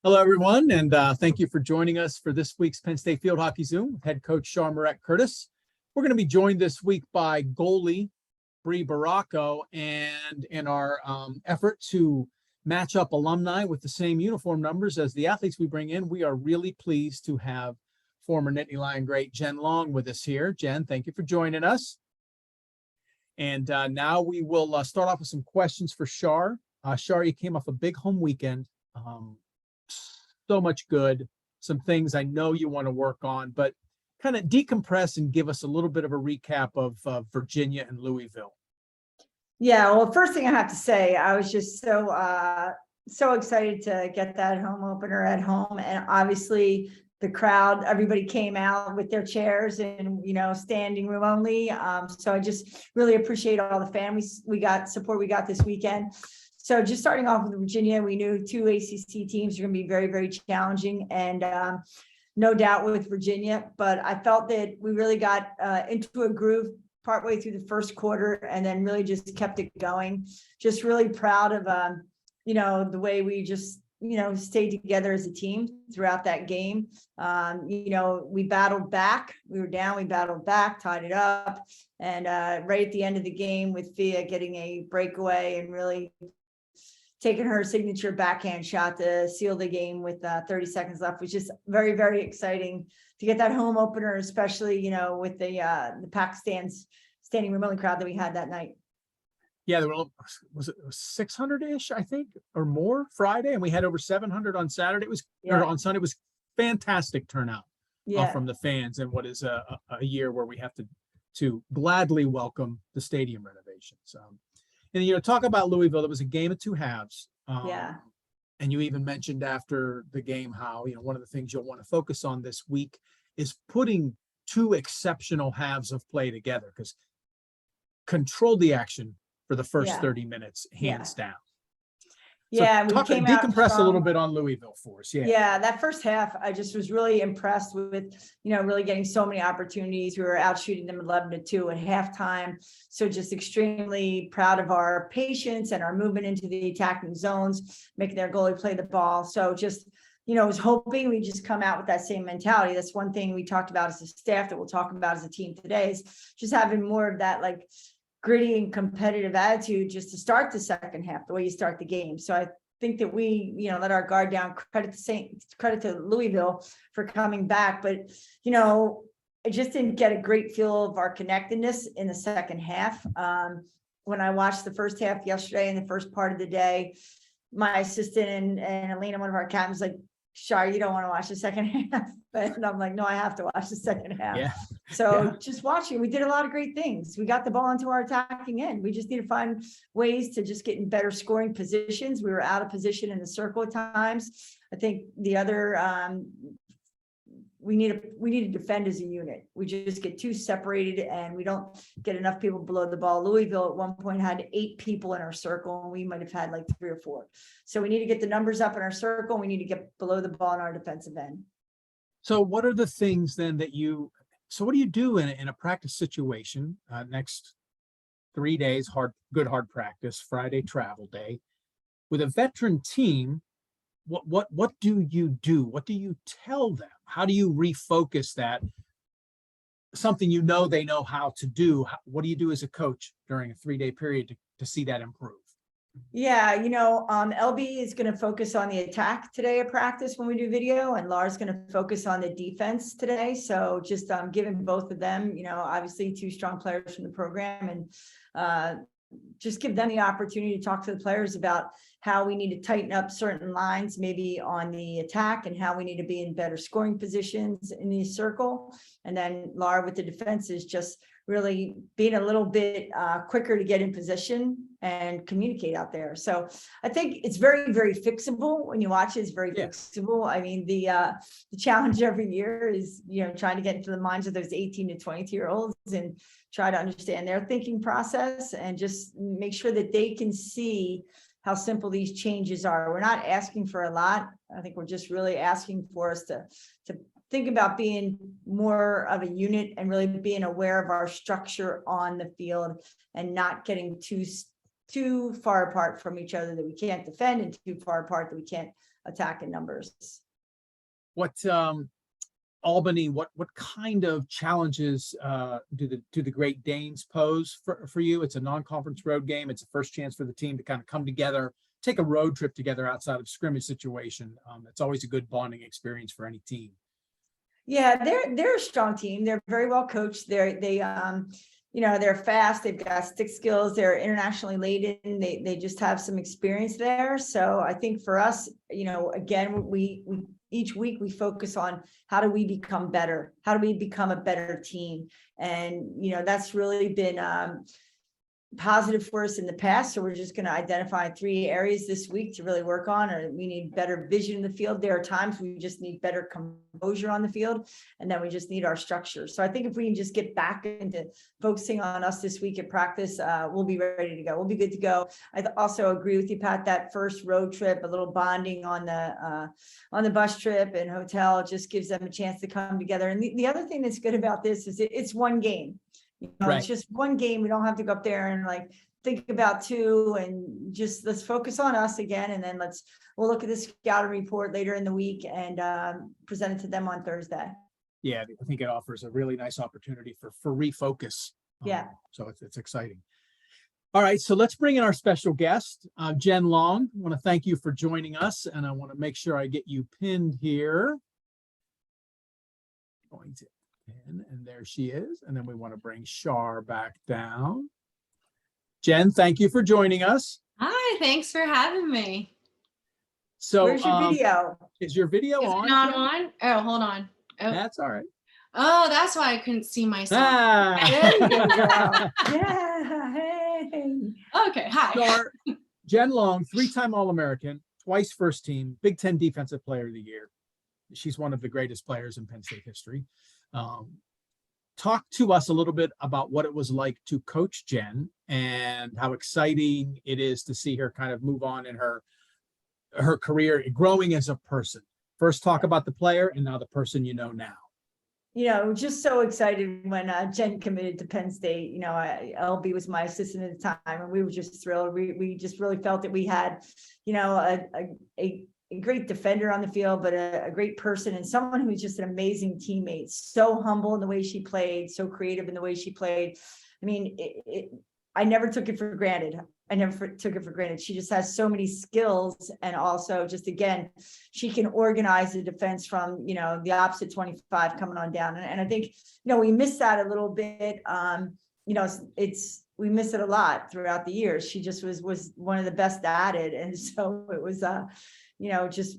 Hello, everyone, and thank you for joining us for this week's Penn State Field Hockey Zoom with head coach Char Morett-Curtiss. We're going to be joined this week by goalie Brie Barracco, and in our effort to match up alumni with the same uniform numbers as the athletes we bring in, we are really pleased to have former Nittany Lion great Jen Long with us here. Jen, thank you for joining us. And now we will start off with some questions for Char. Char, you came off a big home weekend. So much good, some things I know you want to work on, but kind of decompress and give us a little bit of a recap of Virginia and Louisville. Yeah, well, first thing I have to say, I was just so excited to get that home opener at home, and obviously the crowd, everybody came out with their chairs and standing room only. So I just really appreciate all the families support we got this weekend. So just starting off with Virginia, we knew two ACC teams are going to be very, very challenging, and no doubt with Virginia. But I felt that we really got into a groove partway through the first quarter, and then really just kept it going. Just really proud of the way we just stayed together as a team throughout that game. We battled back. We were down. We battled back, tied it up, and right at the end of the game, with Fia getting a breakaway and really taking her signature backhand shot to seal the game with 30 seconds left, was just very, very exciting to get that home opener, especially, with the Pakistan's standing room only crowd that we had that night. Yeah, there was it 600-ish, I think, or more Friday, and we had over 700 on Saturday. Or on Sunday. It was fantastic turnout from the fans, and what is a year where we have to gladly welcome the stadium renovations. And talk about Louisville. It was a game of two halves. And you even mentioned after the game how one of the things you'll want to focus on this week is putting two exceptional halves of play together, because control the action for the first 30 minutes, hands down. So we came decompress a little bit on Louisville for us. Yeah, that first half, I just was really impressed with, really getting so many opportunities. We were out shooting them 11-2 at halftime. So just extremely proud of our patience and our movement into the attacking zones, making their goalie play the ball. So just, I was hoping we just come out with that same mentality. That's one thing we talked about as a staff that we'll talk about as a team today, is just having more of that gritty and competitive attitude just to start the second half, the way you start the game. So I think that we, let our guard down. Credit to Louisville for coming back, but I just didn't get a great feel of our connectedness in the second half. When I watched the first half yesterday and the first part of the day, my assistant and Elena, one of our captains, like, Char, you don't want to watch the second half. And I'm like, no, I have to watch the second half. Just watching, we did a lot of great things. We got the ball into our attacking end. We just need to find ways to just get in better scoring positions. We were out of position in the circle at times. I think the other, we need to defend as a unit. We just get too separated and we don't get enough people below the ball. Louisville at one point had 8 people in our circle, and we might have had 3 or 4. So we need to get the numbers up in our circle. We need to get below the ball in our defensive end. So what are the things then what do you do in a practice situation next 3 days, hard practice, Friday travel day with a veteran team? What do you do? What do you tell them? How do you refocus that? Something they know how to do. What do you do as a coach during a 3-day period to see that improve? Yeah, LB is going to focus on the attack today at practice when we do video, and Laura's going to focus on the defense today. So just giving both of them, obviously 2 strong players from the program, and just give them the opportunity to talk to the players about how we need to tighten up certain lines, maybe on the attack, and how we need to be in better scoring positions in the circle. And then Laura with the defenses, just really being a little bit quicker to get in position and communicate out there. So I think it's very, very fixable. When you watch it, it's very fixable. I mean, the challenge every year is, trying to get into the minds of those 18 to 22-year-olds and try to understand their thinking process, and just make sure that they can see how simple these changes are. We're not asking for a lot. I think we're just really asking for us to think about being more of a unit and really being aware of our structure on the field, and not getting too too far apart from each other that we can't defend and too far apart that we can't attack in numbers. What Albany, what kind of challenges do the Great Danes pose for you? It's a non-conference road game. It's a first chance for the team to kind of come together, take a road trip together outside of scrimmage situation. It's always a good bonding experience for any team. Yeah, they're a strong team. They're very well coached. They're fast. They've got stick skills. They're internationally laden. They just have some experience there. So I think for us, again, we each week we focus on how do we become better? How do we become a better team? And, that's really been positive for us in the past. So we're just going to identify 3 areas this week to really work on. Or we need better vision in the field. There are times we just need better composure on the field, and then we just need our structure. So I think if we can just get back into focusing on us this week at practice, we'll be ready to go. We'll be good to go. I also agree with you, Pat, that first road trip, a little bonding on the bus trip and hotel, just gives them a chance to come together. And the other thing that's good about this is it's one game. Right. It's just one game. We don't have to go up there and think about 2, and just let's focus on us again. And then we'll look at the scouting report later in the week and present it to them on Thursday. Yeah, I think it offers a really nice opportunity for refocus. Yeah. So it's exciting. All right, so let's bring in our special guest, Jen Long. I want to thank you for joining us, and I want to make sure I get you pinned here. Going to pin, and there she is. And then we want to bring Char back down. Jen, thank you for joining us. Hi, thanks for having me. So where's your video? Is your video Is on? it not on? Oh, hold on. Oh. That's all right. Oh, that's why I couldn't see myself. There you go, girl. Yeah. Hey. Okay, hi. Char, Jen Long, 3-time All-American, twice first team, Big Ten Defensive Player of the Year. She's one of the greatest players in Penn State history. Talk to us a little bit about what it was like to coach Jen and how exciting it is to see her kind of move on in her career, growing as a person. First, talk about the player, and now the person now. Just so excited when Jen committed to Penn State. LB was my assistant at the time, and we were just thrilled. We just really felt that we had, a great defender on the field, but a great person and someone who's just an amazing teammate, so humble in the way she played, so creative in the way she played. I mean, I never took it for granted. She just has so many skills, and also just, again, she can organize the defense from, the opposite 25 coming on down. And I think, we miss that a little bit. We miss it a lot throughout the years. She just was one of the best at it. And so it was,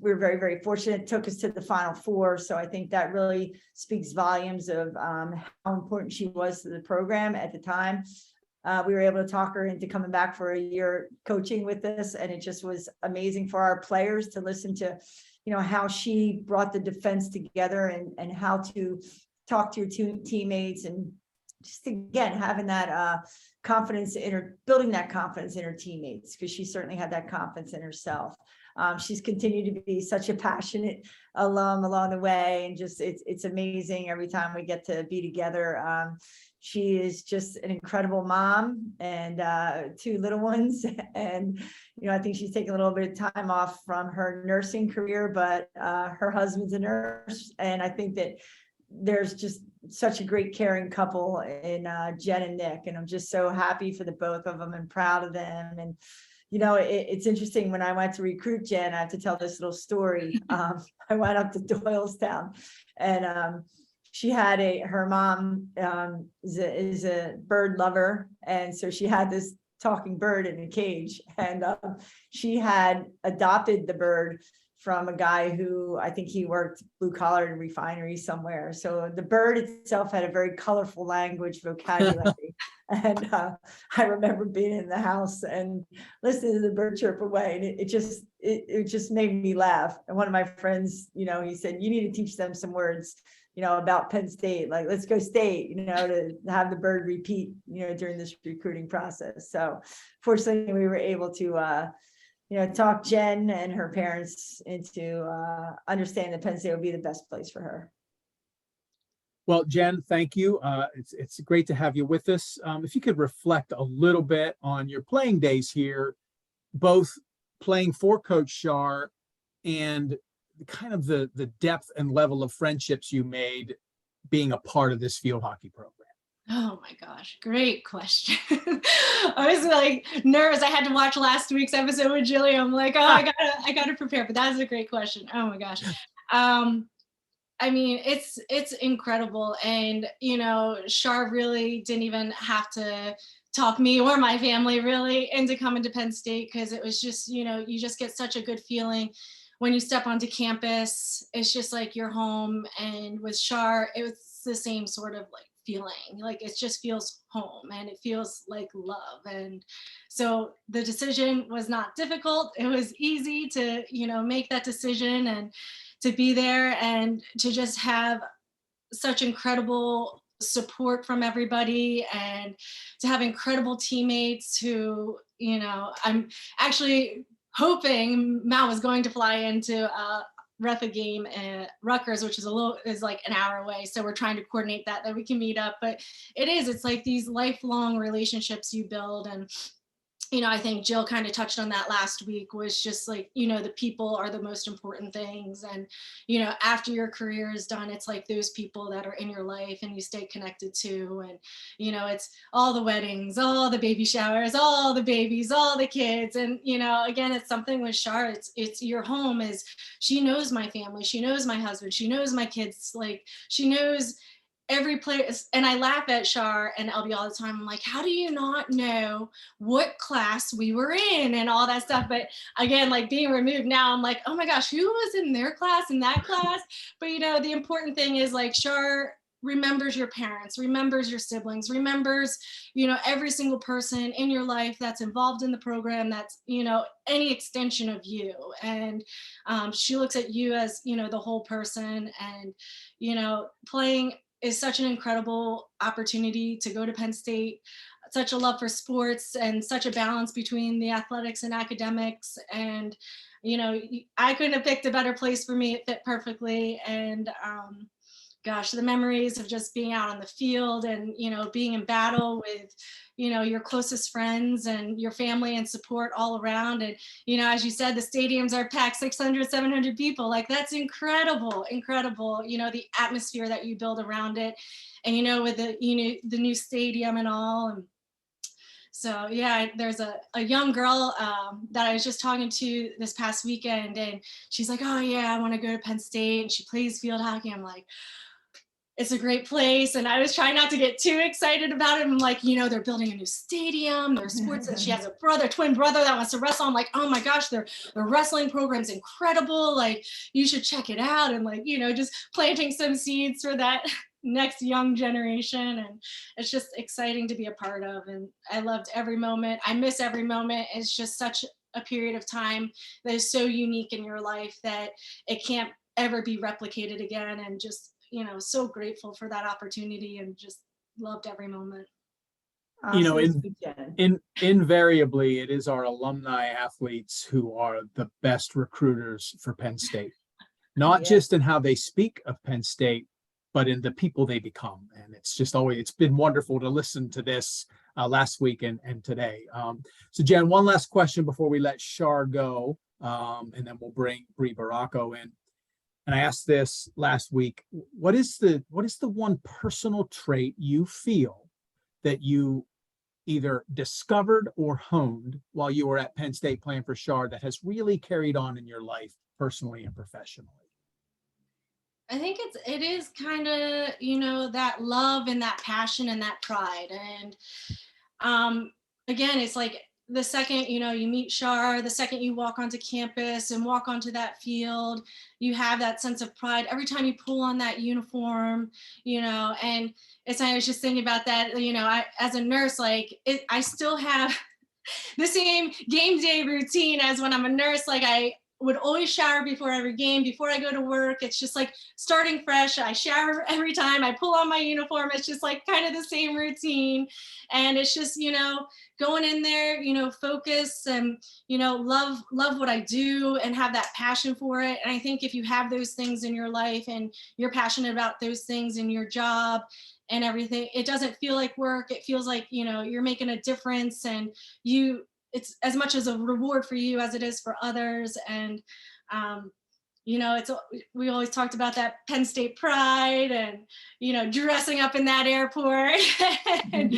we're very, very fortunate. It took us to the Final Four. So I think that really speaks volumes of how important she was to the program at the time. We were able to talk her into coming back for a year coaching with us. And it just was amazing for our players to listen to, how she brought the defense together and how to talk to your teammates, and just, again, having that confidence building that confidence in her teammates, because she certainly had that confidence in herself. She's continued to be such a passionate alum along the way, and just it's amazing every time we get to be together. She is just an incredible mom, and 2 little ones, and I think she's taking a little bit of time off from her nursing career, but her husband's a nurse, and I think that there's just such a great caring couple in Jen and Nick, and I'm just so happy for the both of them and proud of them. And it's interesting, when I went to recruit Jen, I have to tell this little story. I went up to Doylestown, and she had her mom is a bird lover, and so she had this talking bird in a cage, and she had adopted the bird from a guy who, I think he worked blue collar in a refinery somewhere. So the bird itself had a very colorful language vocabulary. And I remember being in the house and listening to the bird chirp away, and it just made me laugh. And one of my friends, he said, you need to teach them some words, about Penn State, like let's go State, to have the bird repeat, during this recruiting process. So fortunately, we were able to talk Jen and her parents into understanding that Penn State would be the best place for her. Well, Jen, thank you. It's great to have you with us. If you could reflect a little bit on your playing days here, both playing for Coach Char and kind of the depth and level of friendships you made being a part of this field hockey program. Oh my gosh, great question. I was like nervous. I had to watch last week's episode with Jilly. I'm like, oh, I gotta prepare. But that was a great question. Oh my gosh. I mean, it's incredible. And, Char really didn't even have to talk me or my family really into coming to Penn State, because it was just, you just get such a good feeling when you step onto campus. It's just like you're home. And with Char, it was the same sort of like feeling. Like it just feels home and it feels like love. And so the decision was not difficult. It was easy to, make that decision and to be there and to just have such incredible support from everybody and to have incredible teammates who, I'm actually hoping Matt was going to fly into ref a game at Rutgers, which is like an hour away. So we're trying to coordinate that we can meet up. But it's like these lifelong relationships you build. And I think Jill kind of touched on that last week, was just like, the people are the most important things. And, after your career is done, it's like those people that are in your life and you stay connected to. And, it's all the weddings, all the baby showers, all the babies, all the kids. And, again, it's something with Char, it's your home is, she knows my family. She knows my husband. She knows my kids. Like she knows every place. And I laugh at Char and LB all the time. I'm like, how do you not know what class we were in and all that stuff? But again, like being removed now, I'm like, oh my gosh, who was in their class, in that class? But the important thing is like Char remembers your parents, remembers your siblings, remembers, every single person in your life that's involved in the program, that's, any extension of you. And she looks at you as, the whole person. And, playing is such an incredible opportunity to go to Penn State, such a love for sports and such a balance between the athletics and academics. And, I couldn't have picked a better place for me. It fit perfectly. And gosh, the memories of just being out on the field and, being in battle with, your closest friends and your family and support all around. And, as you said, the stadiums are packed 600, 700 people. Like that's incredible, incredible, the atmosphere that you build around it. And, with the, the new stadium and all. And so, yeah, there's a young girl that I was just talking to this past weekend, and she's like, oh yeah, I want to go to Penn State. And she plays field hockey. I'm like, it's a great place. And I was trying not to get too excited about it. I'm like, they're building a new stadium, there's sports, and she has a twin brother that wants to wrestle. I'm like, oh my gosh, their wrestling program's incredible. Like you should check it out. And like, just planting some seeds for that next young generation. And it's just exciting to be a part of. And I loved every moment. I miss every moment. It's just such a period of time that is so unique in your life that it can't ever be replicated again. And just, so grateful for that opportunity and just loved every moment. Invariably, it is our alumni athletes who are the best recruiters for Penn State, not just in how they speak of Penn State, but in the people they become. And it's been wonderful to listen to this last week and today. So Jen, one last question before we let Char go, and then we'll bring Brie Barracco in. And I asked this last week, what is the one personal trait you feel that you either discovered or honed while you were at Penn State playing for Char that has really carried on in your life personally and professionally? I think it is kind of, that love and that passion and that pride. And again, it's like the second, you meet Char, the second you walk onto campus and walk onto that field, you have that sense of pride every time you pull on that uniform, and I was just thinking about that, I, as a nurse, I still have the same game day routine as when I'm a nurse. Like I would always shower before every game, before I go to work. It's just like starting fresh. I shower every time I pull on my uniform. It's just like kind of the same routine. And it's just, going in there, focus and, love what I do and have that passion for it. And I think if you have those things in your life and you're passionate about those things in your job and everything, it doesn't feel like work. It feels like, you're making a difference, and it's as much as a reward for you as it is for others. And we always talked about that Penn State pride and dressing up in that airport. And,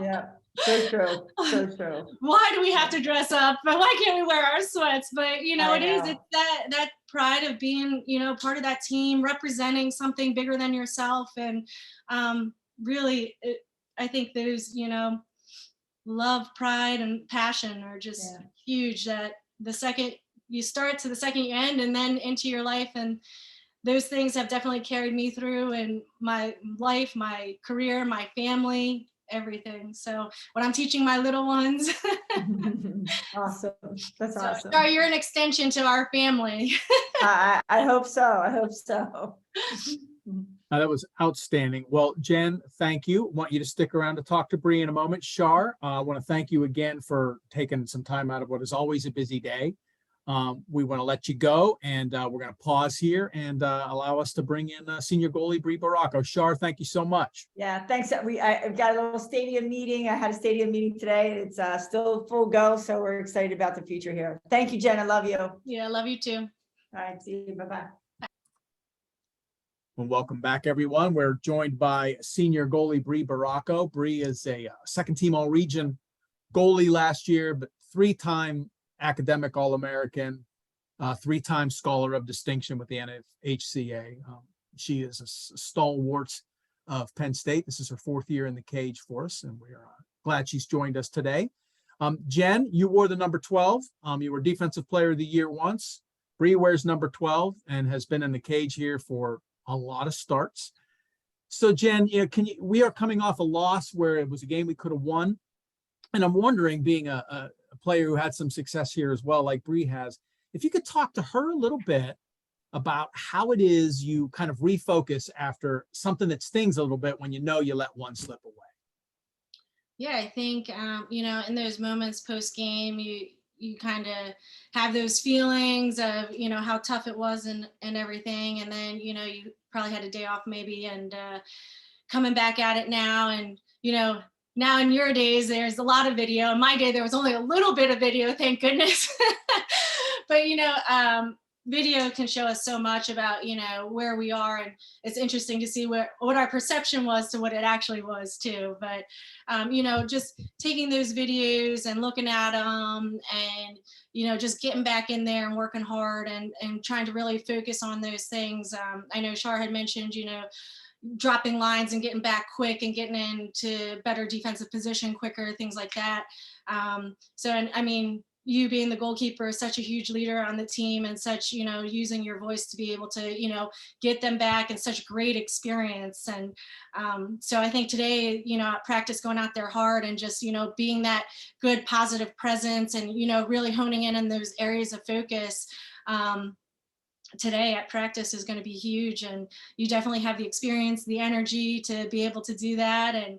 Yeah, so true, so true. why do we have to dress up? But why can't we wear our sweats? But it's that pride of being part of that team, representing something bigger than yourself. And really, I think those love, pride, and passion are just huge. That the second you start to the second you end, and then into your life, and those things have definitely carried me through in my life, my career, my family, everything. So when I'm teaching my little ones, awesome, that's awesome. Char, you're an extension to our family. I hope so. I hope so. That was outstanding. Well, Jen, thank you. Want you to stick around to talk to Brie in a moment. Char, I want to thank you again for taking some time out of what is always a busy day. We want to let you go, and we're going to pause here and allow us to bring in senior goalie Brie Barracco. Char, thank you so much. Yeah, thanks. I've got a little stadium meeting. I had a stadium meeting today. It's still full go, so we're excited about the future here. Thank you, Jen. I love you. Yeah, I love you too. All right, see you. Bye-bye. Well, welcome back, everyone. We're joined by senior goalie Brie Barracco. Brie is a second-team All-Region goalie last year, but three-time academic All-American, three-time Scholar of Distinction with the NFHCA. She is a stalwart of Penn State. This is her fourth year in the cage for us, and we're glad she's joined us today. Jen, you wore the number 12. You were Defensive Player of the Year once. Brie wears number 12 and has been in the cage here for a lot of starts. So Jen, we are coming off a loss where it was a game we could have won. And I'm wondering, being a player who had some success here as well, like Brie has, if you could talk to her a little bit about how it is you kind of refocus after something that stings a little bit when you let one slip away. Yeah, I think, in those moments post-game, you kind of have those feelings of, how tough it was and everything. And then, you probably had a day off maybe, and coming back at it now. And, now in your days, there's a lot of video. In my day, there was only a little bit of video, thank goodness. But, video can show us so much about, where we are. And it's interesting to see what our perception was to what it actually was too. But, just taking those videos and looking at them and, just getting back in there and working hard and trying to really focus on those things. I know Char had mentioned, dropping lines and getting back quick and getting into better defensive position quicker, things like that. You being the goalkeeper is such a huge leader on the team, and such, using your voice to be able to, get them back, and such great experience. And so I think today, at practice, going out there hard and just, being that good positive presence and, really honing in on those areas of focus today at practice is going to be huge. And you definitely have the experience, the energy to be able to do that. And,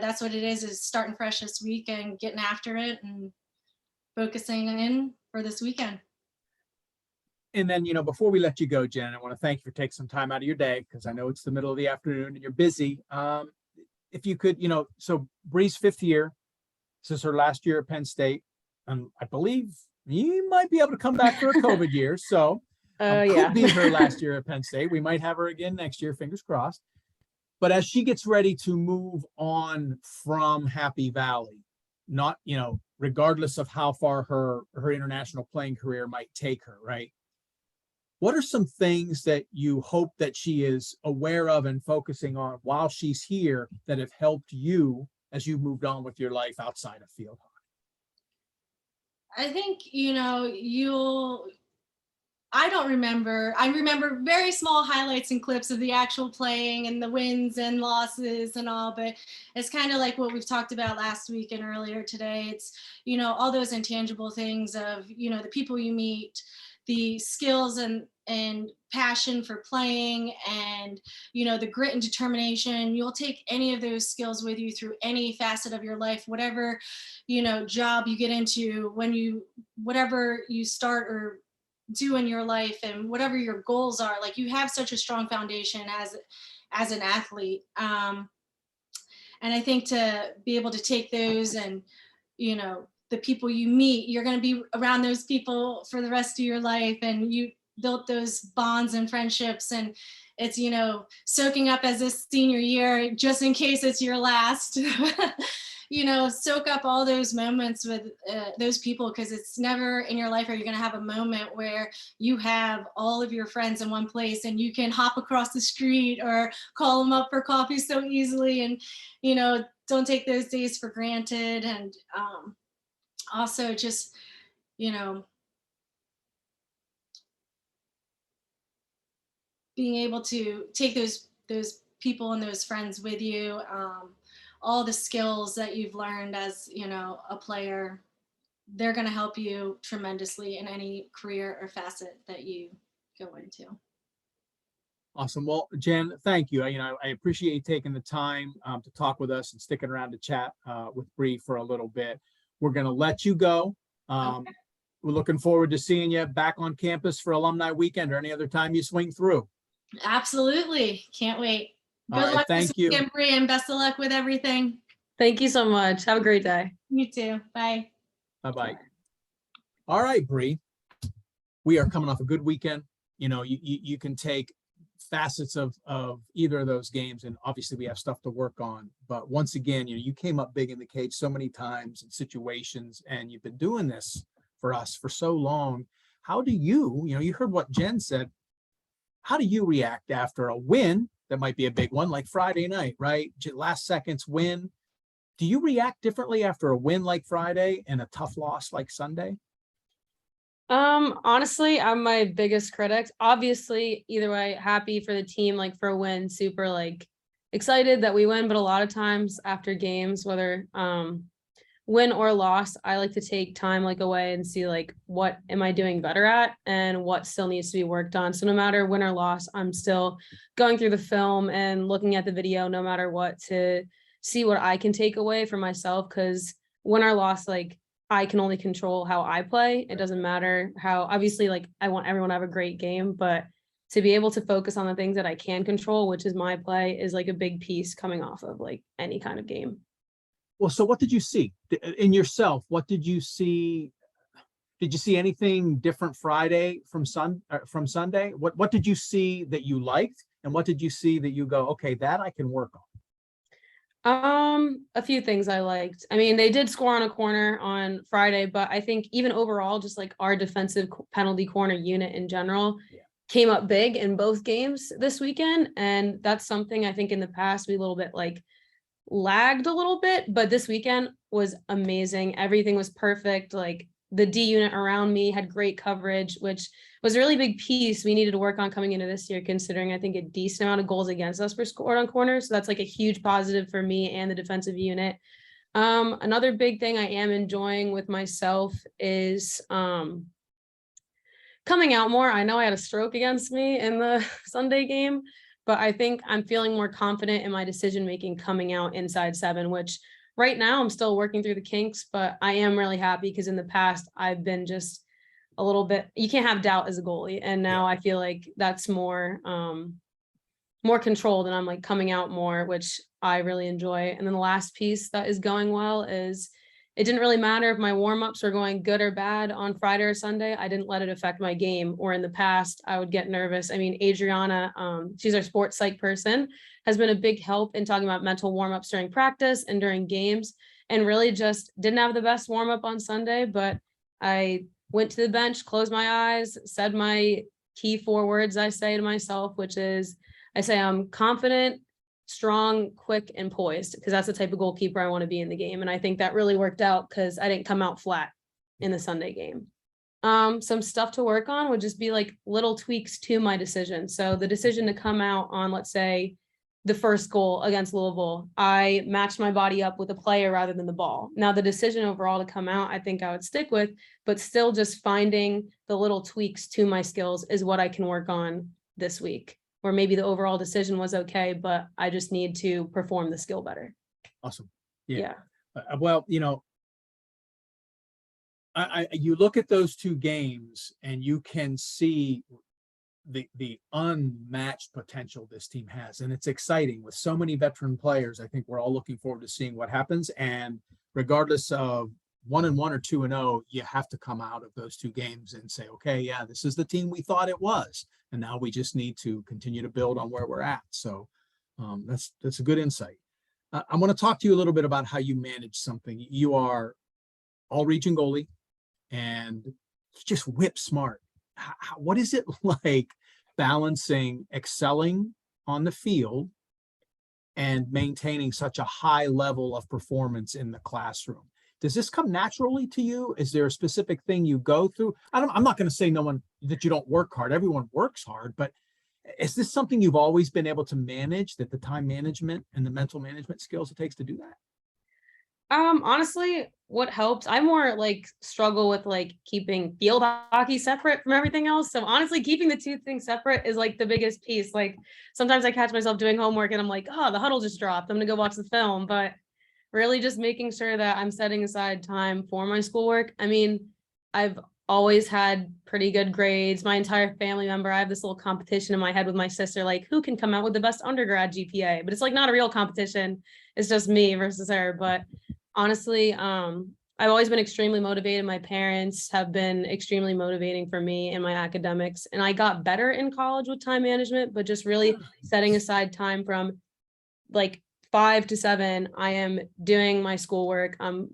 that's what it is starting fresh this week and getting after it and focusing in for this weekend. And then, before we let you go, Jen, I want to thank you for taking some time out of your day, because I know it's the middle of the afternoon and you're busy. If you could, so Brie's fifth year, this is her last year at Penn State. And I believe you might be able to come back for a COVID year. So could be her last year at Penn State. We might have her again next year, fingers crossed. But as she gets ready to move on from Happy Valley, not, regardless of how far her international playing career might take her, right? What are some things that you hope that she is aware of and focusing on while she's here that have helped you as you moved on with your life outside of field hockey? I think, I don't remember. I remember very small highlights and clips of the actual playing and the wins and losses and all, but it's kind of like what we've talked about last week and earlier today. It's, you know, all those intangible things of, you know, the people you meet, the skills and passion for playing, and, you know, the grit and determination. You'll take any of those skills with you through any facet of your life, whatever, you know, job you get into, whatever you start or do in your life, and whatever your goals are. Like, you have such a strong foundation as an athlete, and I think to be able to take those, and, you know, the people you meet, you're going to be around those people for the rest of your life, and you built those bonds and friendships, and it's, you know, soaking up as a senior year just in case it's your last. You know, soak up all those moments with those people, because it's never in your life are you going to have a moment where you have all of your friends in one place and you can hop across the street or call them up for coffee so easily. And, you know, don't take those days for granted. And also just, you know, being able to take those people and those friends with you, all the skills that you've learned as, you know, a player, they're going to help you tremendously in any career or facet that you go into. Awesome. Well, Jen, thank you. I appreciate you taking the time to talk with us and sticking around to chat with Brie for a little bit. We're going to let you go. Okay. We're looking forward to seeing you back on campus for alumni weekend or any other time you swing through. Absolutely. Can't wait. All Good right, luck thank this you. weekend, Brie, and best of luck with everything. Thank you so much. Have a great day. You too. Bye. Bye-bye. All right, Brie. We are coming off a good weekend. You know, you can take facets of either of those games, and obviously we have stuff to work on. But once again, you know, you came up big in the cage so many times in situations, and you've been doing this for us for so long. How do you know, you heard what Jen said. How do you react after a win that might be a big one, like Friday night, right? Last seconds win. Do you react differently after a win like Friday and a tough loss like Sunday? Honestly, I'm my biggest critic. Obviously, either way, happy for the team, like for a win, super like excited that we win. But a lot of times after games, whether win or loss, I like to take time like away and see like what am I doing better at and what still needs to be worked on. So no matter win or loss, I'm still going through the film and looking at the video no matter what to see what I can take away for myself, because win or loss, like I can only control how I play. It doesn't matter how, obviously, like I want everyone to have a great game, but to be able to focus on the things that I can control, which is my play, is like a big piece coming off of like any kind of game. Well, so what did you see in yourself? What did you see? Did you see anything different Friday from Sunday? What did you see that you liked, and what did you see that you go, okay, that I can work on? A few things I liked. I mean, they did score on a corner on Friday, but I think even overall, just like our defensive penalty corner unit in general came up big in both games this weekend. And that's something I think in the past we a little bit like lagged a little bit, but this weekend was amazing. Everything was perfect. Like the D unit around me had great coverage, which was a really big piece we needed to work on coming into this year, considering I think a decent amount of goals against us were scored on corners. So that's like a huge positive for me and the defensive unit. Another big thing I am enjoying with myself is coming out more. I know I had a stroke against me in the Sunday game, but I think I'm feeling more confident in my decision-making coming out inside 7, which right now I'm still working through the kinks, but I am really happy because in the past I've been just a little bit, you can't have doubt as a goalie. And now I feel like that's more controlled and I'm like coming out more, which I really enjoy. And then the last piece that is going well is it didn't really matter if my warm-ups were going good or bad on Friday or Sunday. I didn't let it affect my game. Or in the past, I would get nervous. I mean, Adriana, she's our sports psych person, has been a big help in talking about mental warm-ups during practice and during games, and really just didn't have the best warm-up on Sunday, but I went to the bench, closed my eyes, said my key 4 words I say to myself, which is, I say I'm confident, strong, quick, and poised, because that's the type of goalkeeper I want to be in the game. And I think that really worked out because I didn't come out flat in the Sunday game. Some stuff to work on would just be like little tweaks to my decision. So the decision to come out on, let's say, the first goal against Louisville, I matched my body up with a player rather than the ball. Now the decision overall to come out, I think I would stick with, but still just finding the little tweaks to my skills is what I can work on this week. Or maybe the overall decision was okay, but I just need to perform the skill better. Awesome. Yeah. Well, you look at those two games and you can see the unmatched potential this team has, and it's exciting with so many veteran players. I think we're all looking forward to seeing what happens, and regardless of 1-1 or 2-0, you have to come out of those two games and say, okay, yeah, this is the team we thought it was, and now we just need to continue to build on where we're at. So that's a good insight. I want to talk to you a little bit about how you manage something. You are all region goalie and just whip smart. What is it like balancing excelling on the field and maintaining such a high level of performance in the classroom? Does this come naturally to you? Is there a specific thing you go through? I'm not going to say that you don't work hard. Everyone works hard, but is this something you've always been able to manage, that the time management and the mental management skills it takes to do that? Honestly, what helps, I more like struggle with like keeping field hockey separate from everything else. So honestly, keeping the two things separate is like the biggest piece. Like sometimes I catch myself doing homework and I'm like, oh, the huddle just dropped, I'm gonna go watch the film. But really just making sure that I'm setting aside time for my schoolwork. I mean, I've always had pretty good grades. My entire family member, I have this little competition in my head with my sister, like who can come out with the best undergrad GPA, but it's like not a real competition. It's just me versus her. But honestly, I've always been extremely motivated. My parents have been extremely motivating for me in my academics. And I got better in college with time management, but just really setting aside time from like 5 to 7, I am doing my schoolwork. I'm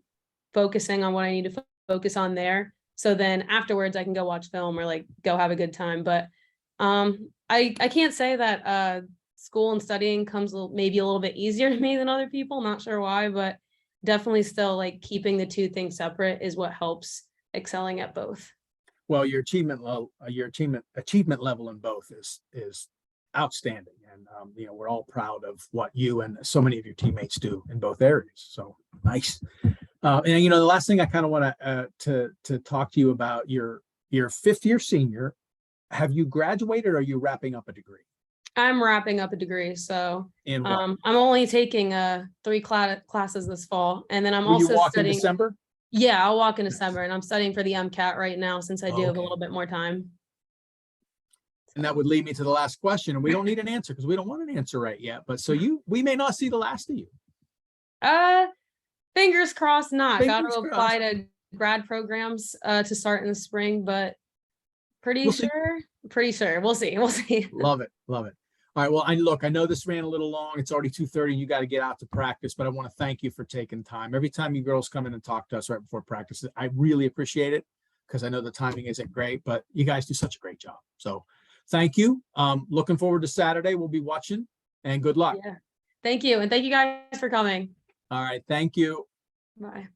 focusing on what I need to focus on there. So then afterwards I can go watch film or like go have a good time. But I can't say that school and studying comes maybe a little bit easier to me than other people. Not sure why, but definitely still like keeping the two things separate is what helps excelling at both. Well, your achievement level in both is outstanding, and we're all proud of what you and so many of your teammates do in both areas. So nice. And the last thing I kind of want to talk to you about, your fifth year senior. Have you graduated or are you wrapping up a degree? I'm wrapping up a degree, so In what? I'm only taking 3 classes this fall, and then I'm Will also you walk studying. in December? Yeah, I'll walk in December, and I'm studying for the MCAT right now since I do have a Okay. little bit more time. And that would lead me to the last question, and we don't need an answer because we don't want an answer right yet. But so we may not see the last of you. Fingers crossed not. Got Fingers to apply to grad programs to start in the spring, but pretty sure. We'll see. Love it. All right. Well, I know this ran a little long. It's already 2:30 and you got to get out to practice, but I want to thank you for taking time. Every time you girls come in and talk to us right before practice, I really appreciate it because I know the timing isn't great, but you guys do such a great job. So thank you. Looking forward to Saturday. We'll be watching, and good luck. Yeah. Thank you. And thank you guys for coming. All right. Thank you. Bye.